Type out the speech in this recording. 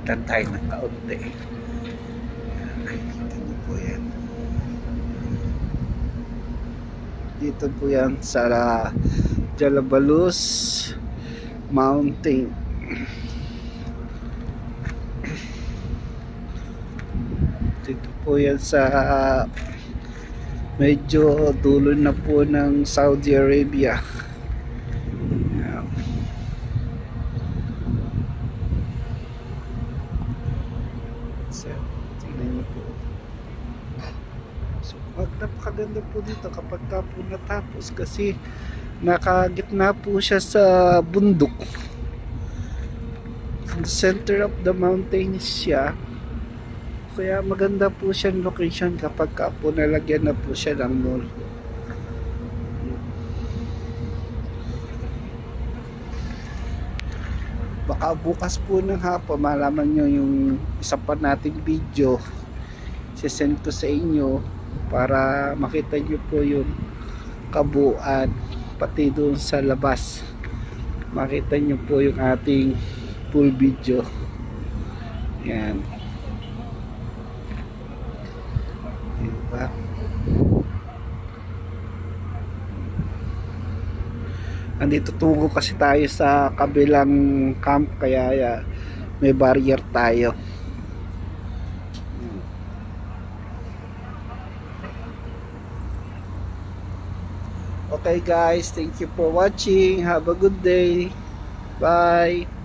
lang tayo ng kaunti. Dito po yan. Dito po yan sa Jalabalus Mountain. Dito po yan sa medyo dulo na po ng Saudi Arabia. So, tingnan niyo po. So, napakaganda po dito kapag ka po natapos kasi nakagitna po siya sa bundok. In the center of the mountains siya. Kaya maganda po siyang location kapag ka po nalagyan na po siya ng mall. Baka bukas po ng hapon malaman nyo yung isa pa nating video. Sisend ko sa inyo para makita nyo po yung kabuuan pati doon sa labas. Makita nyo po yung ating full video. Yan. Diba? Andito tungo kasi tayo sa kabilang camp kaya may barrier tayo. Okay guys, thank you for watching. Have a good day. Bye.